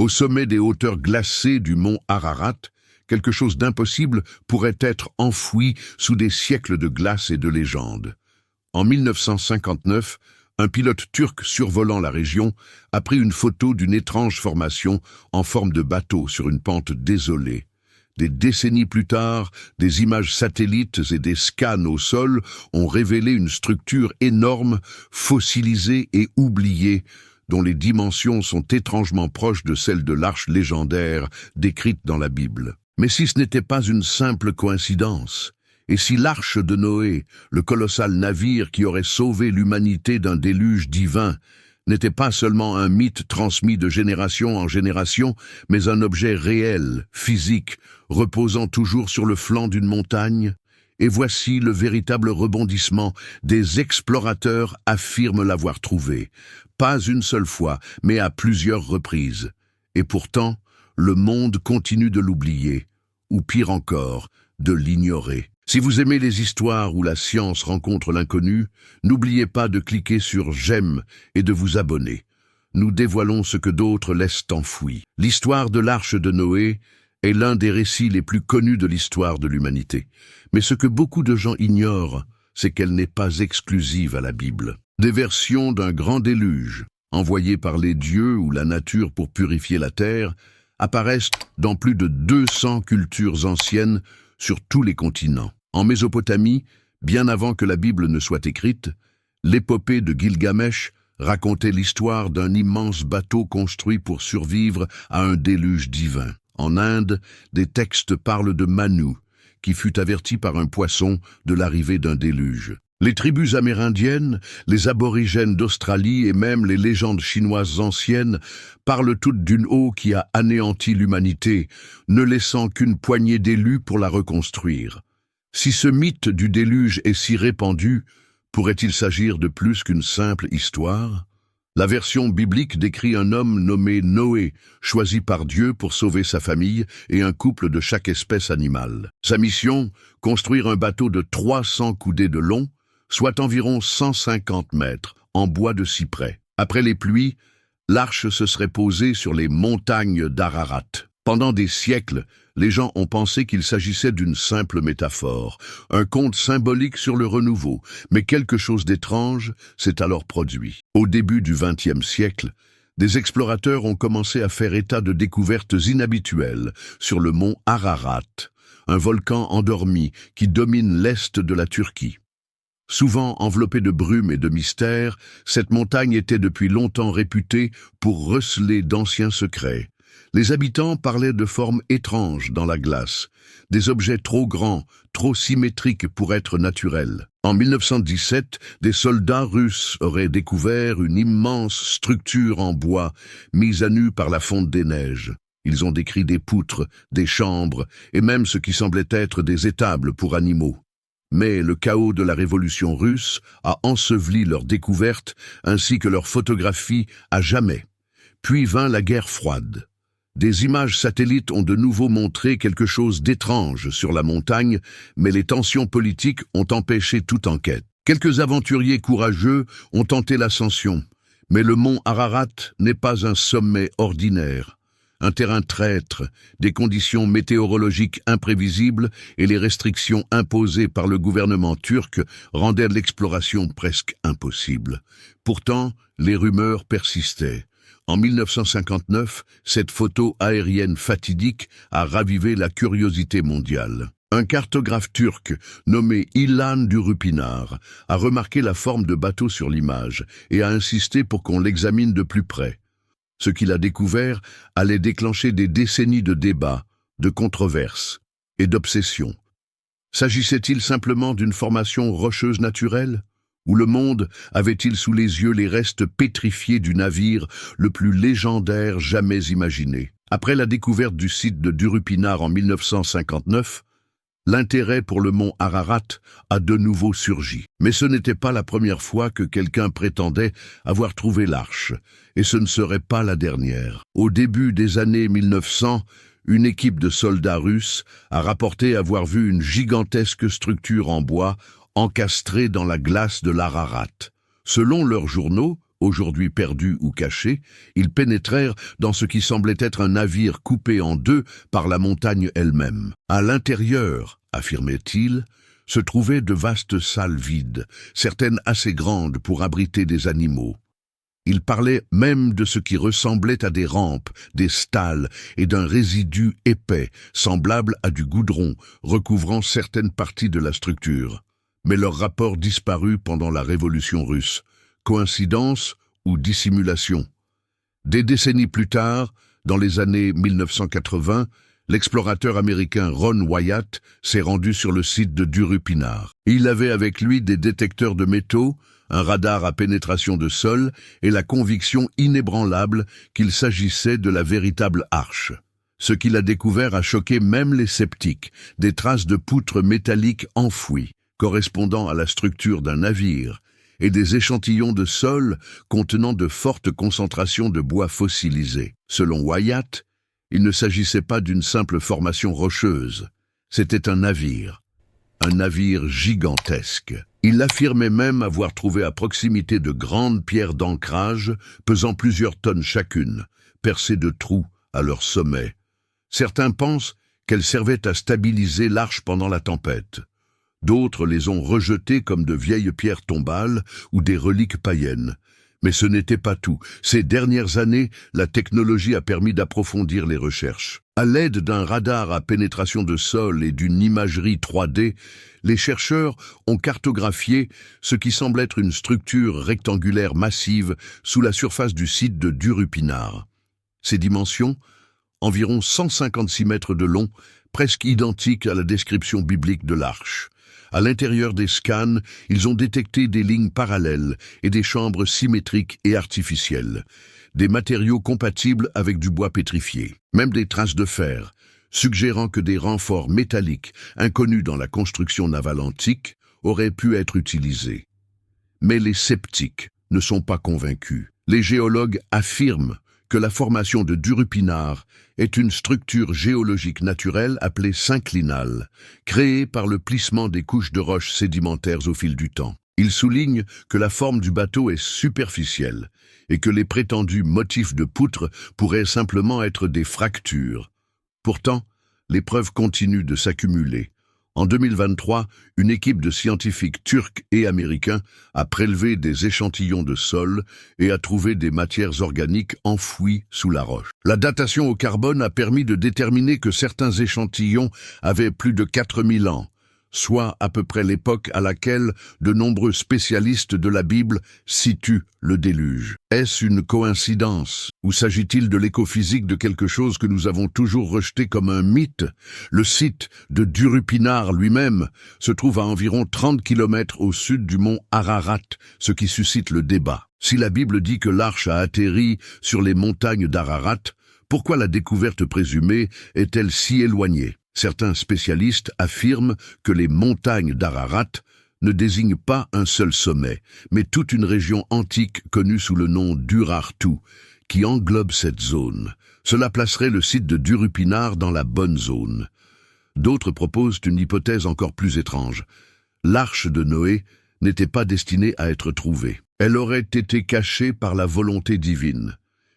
Au sommet des hauteurs glacées du mont Ararat, quelque chose d'impossible pourrait être enfoui sous des siècles de glace et de légendes. En 1959, un pilote turc survolant la région a pris une photo d'une étrange formation en forme de bateau sur une pente désolée. Des décennies plus tard, des images satellites et des scans au sol ont révélé une structure énorme, fossilisée et oubliée, dont les dimensions sont étrangement proches de celles de l'arche légendaire décrite dans la Bible. Mais si ce n'était pas une simple coïncidence, et si l'arche de Noé, le colossal navire qui aurait sauvé l'humanité d'un déluge divin, n'était pas seulement un mythe transmis de génération en génération, mais un objet réel, physique, reposant toujours sur le flanc d'une montagne? Et voici le véritable rebondissement. Des explorateurs affirment l'avoir trouvé. Pas une seule fois, mais à plusieurs reprises. Et pourtant, le monde continue de l'oublier, ou pire encore, de l'ignorer. Si vous aimez les histoires où la science rencontre l'inconnu, n'oubliez pas de cliquer sur « J'aime » et de vous abonner. Nous dévoilons ce que d'autres laissent enfoui. L'histoire de l'arche de Noé est l'un des récits les plus connus de l'histoire de l'humanité. Mais ce que beaucoup de gens ignorent, c'est qu'elle n'est pas exclusive à la Bible. Des versions d'un grand déluge, envoyé par les dieux ou la nature pour purifier la terre, apparaissent dans plus de 200 cultures anciennes sur tous les continents. En Mésopotamie, bien avant que la Bible ne soit écrite, l'épopée de Gilgamesh racontait l'histoire d'un immense bateau construit pour survivre à un déluge divin. En Inde, des textes parlent de Manu, qui fut averti par un poisson de l'arrivée d'un déluge. Les tribus amérindiennes, les aborigènes d'Australie et même les légendes chinoises anciennes parlent toutes d'une eau qui a anéanti l'humanité, ne laissant qu'une poignée d'élus pour la reconstruire. Si ce mythe du déluge est si répandu, pourrait-il s'agir de plus qu'une simple histoire? La version biblique décrit un homme nommé Noé, choisi par Dieu pour sauver sa famille et un couple de chaque espèce animale. Sa mission, construire un bateau de 300 coudées de long, soit environ 150 mètres, en bois de cyprès. Après les pluies, l'arche se serait posée sur les montagnes d'Ararat. Pendant des siècles, les gens ont pensé qu'il s'agissait d'une simple métaphore, un conte symbolique sur le renouveau, mais quelque chose d'étrange s'est alors produit. Au début du XXe siècle, des explorateurs ont commencé à faire état de découvertes inhabituelles sur le mont Ararat, un volcan endormi qui domine l'est de la Turquie. Souvent enveloppée de brume et de mystère, cette montagne était depuis longtemps réputée pour receler d'anciens secrets. Les habitants parlaient de formes étranges dans la glace, des objets trop grands, trop symétriques pour être naturels. En 1917, des soldats russes auraient découvert une immense structure en bois mise à nu par la fonte des neiges. Ils ont décrit des poutres, des chambres et même ce qui semblait être des étables pour animaux. Mais le chaos de la révolution russe a enseveli leur découverte ainsi que leurs photographies à jamais. Puis vint la guerre froide. Des images satellites ont de nouveau montré quelque chose d'étrange sur la montagne, mais les tensions politiques ont empêché toute enquête. Quelques aventuriers courageux ont tenté l'ascension, mais le mont Ararat n'est pas un sommet ordinaire. Un terrain traître, des conditions météorologiques imprévisibles et les restrictions imposées par le gouvernement turc rendaient l'exploration presque impossible. Pourtant, les rumeurs persistaient. En 1959, cette photo aérienne fatidique a ravivé la curiosité mondiale. Un cartographe turc, nommé Ilan Durupinar, a remarqué la forme de bateau sur l'image et a insisté pour qu'on l'examine de plus près. Ce qu'il a découvert allait déclencher des décennies de débats, de controverses et d'obsessions. S'agissait-il simplement d'une formation rocheuse naturelle ? Ou le monde avait-il sous les yeux les restes pétrifiés du navire le plus légendaire jamais imaginé? Après la découverte du site de Durupinar en 1959, l'intérêt pour le mont Ararat a de nouveau surgi. Mais ce n'était pas la première fois que quelqu'un prétendait avoir trouvé l'arche, et ce ne serait pas la dernière. Au début des années 1900, une équipe de soldats russes a rapporté avoir vu une gigantesque structure en bois encastrée dans la glace de l'Ararat. Selon leurs journaux, aujourd'hui perdus ou cachés, ils pénétrèrent dans ce qui semblait être un navire coupé en deux par la montagne elle-même. À l'intérieur, affirmait-il, se trouvaient de vastes salles vides, certaines assez grandes pour abriter des animaux. Il parlait même de ce qui ressemblait à des rampes, des stalles et d'un résidu épais, semblable à du goudron, recouvrant certaines parties de la structure. Mais leur rapport disparut pendant la Révolution russe. Coïncidence ou dissimulation? Des décennies plus tard, dans les années 1980, l'explorateur américain Ron Wyatt s'est rendu sur le site de Durupinar. Il avait avec lui des détecteurs de métaux, un radar à pénétration de sol et la conviction inébranlable qu'il s'agissait de la véritable arche. Ce qu'il a découvert a choqué même les sceptiques, des traces de poutres métalliques enfouies, correspondant à la structure d'un navire, et des échantillons de sol contenant de fortes concentrations de bois fossilisé. Selon Wyatt, il ne s'agissait pas d'une simple formation rocheuse, c'était un navire gigantesque. Il affirmait même avoir trouvé à proximité de grandes pierres d'ancrage pesant plusieurs tonnes chacune, percées de trous à leur sommet. Certains pensent qu'elles servaient à stabiliser l'arche pendant la tempête. D'autres les ont rejetées comme de vieilles pierres tombales ou des reliques païennes. Mais ce n'était pas tout. Ces dernières années, la technologie a permis d'approfondir les recherches. À l'aide d'un radar à pénétration de sol et d'une imagerie 3D, les chercheurs ont cartographié ce qui semble être une structure rectangulaire massive sous la surface du site de Durupinar. Ses dimensions, environ 156 mètres de long, presque identiques à la description biblique de l'arche. À l'intérieur des scans, ils ont détecté des lignes parallèles et des chambres symétriques et artificielles, des matériaux compatibles avec du bois pétrifié, même des traces de fer, suggérant que des renforts métalliques, inconnus dans la construction navale antique, auraient pu être utilisés. Mais les sceptiques ne sont pas convaincus. Les géologues affirment que la formation de Durupinar est une structure géologique naturelle appelée synclinale, créée par le plissement des couches de roches sédimentaires au fil du temps. Ils soulignent que la forme du bateau est superficielle et que les prétendus motifs de poutres pourraient simplement être des fractures. Pourtant, les preuves continuent de s'accumuler. En 2023, une équipe de scientifiques turcs et américains a prélevé des échantillons de sol et a trouvé des matières organiques enfouies sous la roche. La datation au carbone a permis de déterminer que certains échantillons avaient plus de 4000 ans, soit à peu près l'époque à laquelle de nombreux spécialistes de la Bible situent le déluge. Est-ce une coïncidence? Ou s'agit-il de l'écophysique de quelque chose que nous avons toujours rejeté comme un mythe? Le site de Durupinar lui-même se trouve à environ 30 km au sud du mont Ararat, ce qui suscite le débat. Si la Bible dit que l'arche a atterri sur les montagnes d'Ararat, pourquoi la découverte présumée est-elle si éloignée? Certains spécialistes affirment que les montagnes d'Ararat ne désignent pas un seul sommet, mais toute une région antique connue sous le nom d'Urartu, qui englobe cette zone. Cela placerait le site de Durupinar dans la bonne zone. D'autres proposent une hypothèse encore plus étrange. L'arche de Noé n'était pas destinée à être trouvée. Elle aurait été cachée par la volonté divine.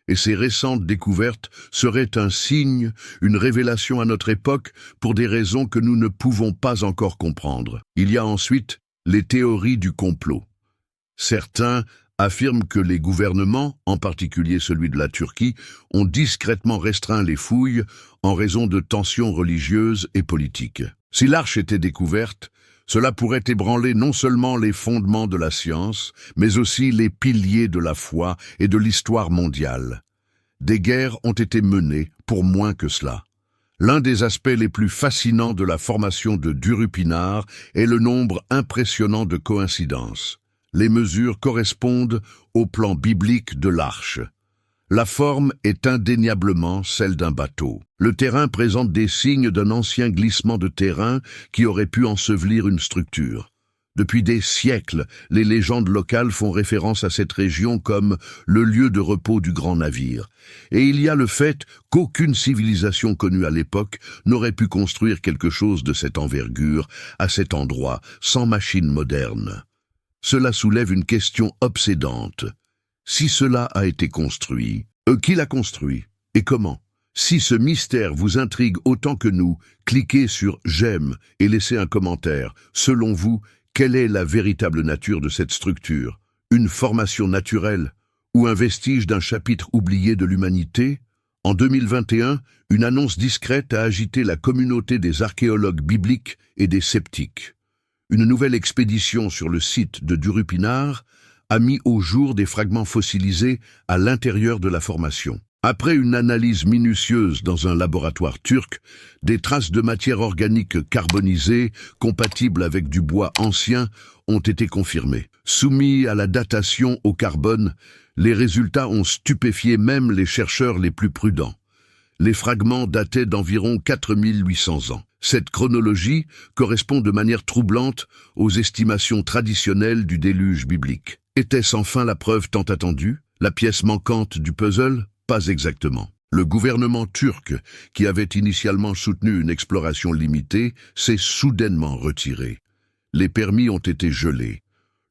Et ces récentes découvertes seraient un signe, une révélation à notre époque pour des raisons que nous ne pouvons pas encore comprendre. Il y a ensuite les théories du complot. Certains affirment que les gouvernements, en particulier celui de la Turquie, ont discrètement restreint les fouilles en raison de tensions religieuses et politiques. Si l'arche était découverte, cela pourrait ébranler non seulement les fondements de la science, mais aussi les piliers de la foi et de l'histoire mondiale. Des guerres ont été menées pour moins que cela. L'un des aspects les plus fascinants de la formation de Durupinar est le nombre impressionnant de coïncidences. Les mesures correspondent au plan biblique de l'arche. La forme est indéniablement celle d'un bateau. Le terrain présente des signes d'un ancien glissement de terrain qui aurait pu ensevelir une structure. Depuis des siècles, les légendes locales font référence à cette région comme le lieu de repos du grand navire. Et il y a le fait qu'aucune civilisation connue à l'époque n'aurait pu construire quelque chose de cette envergure, à cet endroit, sans machine moderne. Cela soulève une question obsédante. Si cela a été construit, qui l'a construit et comment? Si ce mystère vous intrigue autant que nous, cliquez sur « J'aime » et laissez un commentaire. Selon vous, quelle est la véritable nature de cette structure? Une formation naturelle ou un vestige d'un chapitre oublié de l'humanité? En 2021, une annonce discrète a agité la communauté des archéologues bibliques et des sceptiques. Une nouvelle expédition sur le site de Durupinar a mis au jour des fragments fossilisés à l'intérieur de la formation. Après une analyse minutieuse dans un laboratoire turc, des traces de matière organique carbonisée, compatibles avec du bois ancien, ont été confirmées. Soumis à la datation au carbone, les résultats ont stupéfié même les chercheurs les plus prudents. Les fragments dataient d'environ 4800 ans. Cette chronologie correspond de manière troublante aux estimations traditionnelles du déluge biblique. Était-ce enfin la preuve tant attendue? La pièce manquante du puzzle? Pas exactement. Le gouvernement turc, qui avait initialement soutenu une exploration limitée, s'est soudainement retiré. Les permis ont été gelés.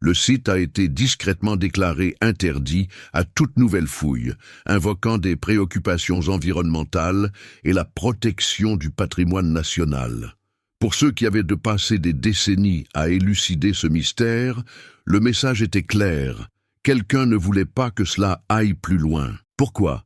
Le site a été discrètement déclaré interdit à toute nouvelle fouille, invoquant des préoccupations environnementales et la protection du patrimoine national. Pour ceux qui avaient de passer des décennies à élucider ce mystère, le message était clair. Quelqu'un ne voulait pas que cela aille plus loin. Pourquoi?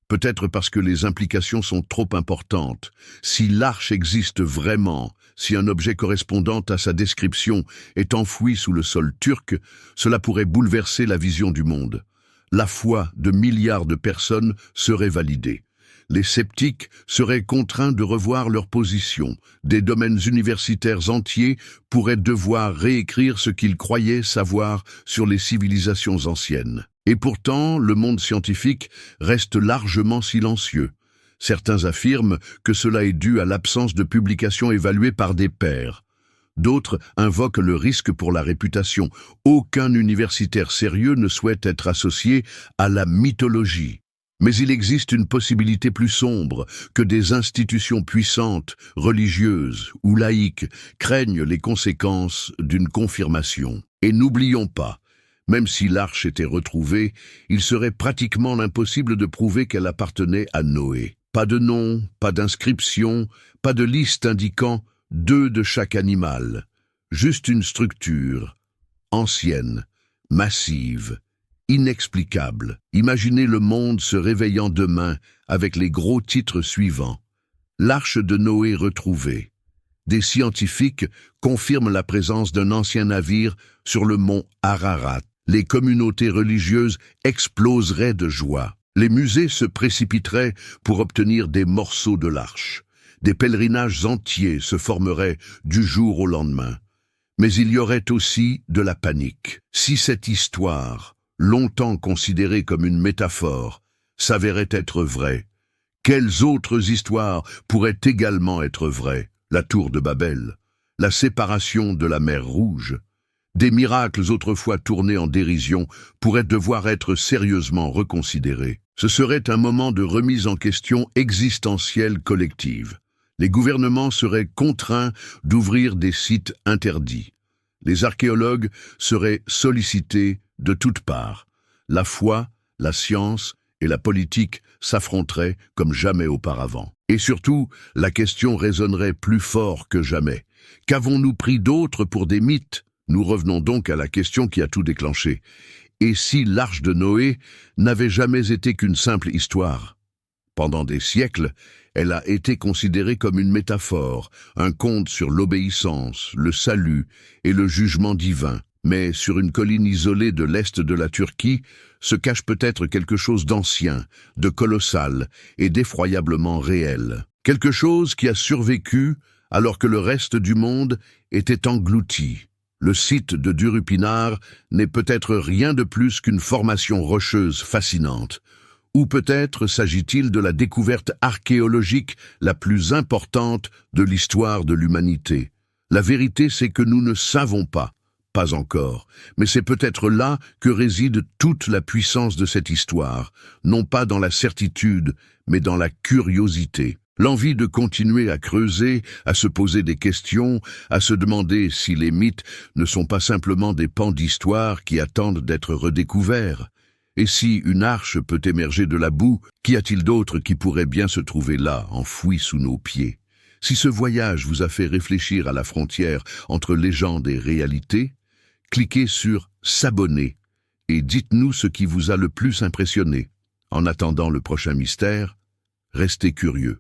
Peut-être parce que les implications sont trop importantes. Si l'arche existe vraiment, si un objet correspondant à sa description est enfoui sous le sol turc, cela pourrait bouleverser la vision du monde. La foi de milliards de personnes serait validée. Les sceptiques seraient contraints de revoir leur position. Des domaines universitaires entiers pourraient devoir réécrire ce qu'ils croyaient savoir sur les civilisations anciennes. Et pourtant, le monde scientifique reste largement silencieux. Certains affirment que cela est dû à l'absence de publications évaluées par des pairs. D'autres invoquent le risque pour la réputation. Aucun universitaire sérieux ne souhaite être associé à la mythologie. Mais il existe une possibilité plus sombre, que des institutions puissantes, religieuses ou laïques craignent les conséquences d'une confirmation. Et n'oublions pas, même si l'arche était retrouvée, il serait pratiquement impossible de prouver qu'elle appartenait à Noé. Pas de nom, pas d'inscription, pas de liste indiquant 2 de chaque animal. Juste une structure, ancienne, massive, inexplicable. Imaginez le monde se réveillant demain avec les gros titres suivants. L'arche de Noé retrouvée. Des scientifiques confirment la présence d'un ancien navire sur le mont Ararat. Les communautés religieuses exploseraient de joie. Les musées se précipiteraient pour obtenir des morceaux de l'arche. Des pèlerinages entiers se formeraient du jour au lendemain. Mais il y aurait aussi de la panique. Si cette histoire, longtemps considérée comme une métaphore, s'avérait être vraie, quelles autres histoires pourraient également être vraies? La tour de Babel, la séparation de la mer Rouge. Des miracles autrefois tournés en dérision pourraient devoir être sérieusement reconsidérés. Ce serait un moment de remise en question existentielle collective. Les gouvernements seraient contraints d'ouvrir des sites interdits. Les archéologues seraient sollicités de toutes parts. La foi, la science et la politique s'affronteraient comme jamais auparavant. Et surtout, la question résonnerait plus fort que jamais. Qu'avons-nous pris d'autres pour des mythes? Nous revenons donc à la question qui a tout déclenché. Et si l'arche de Noé n'avait jamais été qu'une simple histoire? Pendant des siècles, elle a été considérée comme une métaphore, un conte sur l'obéissance, le salut et le jugement divin. Mais sur une colline isolée de l'est de la Turquie se cache peut-être quelque chose d'ancien, de colossal et d'effroyablement réel. Quelque chose qui a survécu alors que le reste du monde était englouti. Le site de Durupinar n'est peut-être rien de plus qu'une formation rocheuse fascinante. Ou peut-être s'agit-il de la découverte archéologique la plus importante de l'histoire de l'humanité. La vérité, c'est que nous ne savons pas. Pas encore, mais c'est peut-être là que réside toute la puissance de cette histoire, non pas dans la certitude, mais dans la curiosité. L'envie de continuer à creuser, à se poser des questions, à se demander si les mythes ne sont pas simplement des pans d'histoire qui attendent d'être redécouverts. Et si une arche peut émerger de la boue, qu'y a-t-il d'autre qui pourrait bien se trouver là, enfoui sous nos pieds? Si ce voyage vous a fait réfléchir à la frontière entre légende et réalité, cliquez sur « S'abonner » et dites-nous ce qui vous a le plus impressionné. En attendant le prochain mystère, restez curieux.